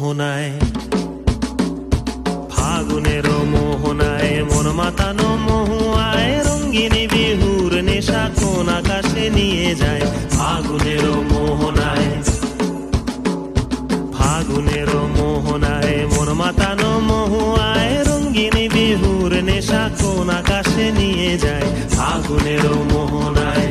মোহনায়, ফাগুনের মোহনায় মন মাতানো মহুয়ায় রঙ্গিনী বিহুর নেশা কোন আকাশে নিয়ে যায়। ফাগুনের মোহনায়, ফাগুনের মোহনায় মন মাতানো মহুয়ায় রঙ্গিনী বিহুর নেশা কোন আকাশে নিয়ে যায়। ফাগুনের মোহনায়।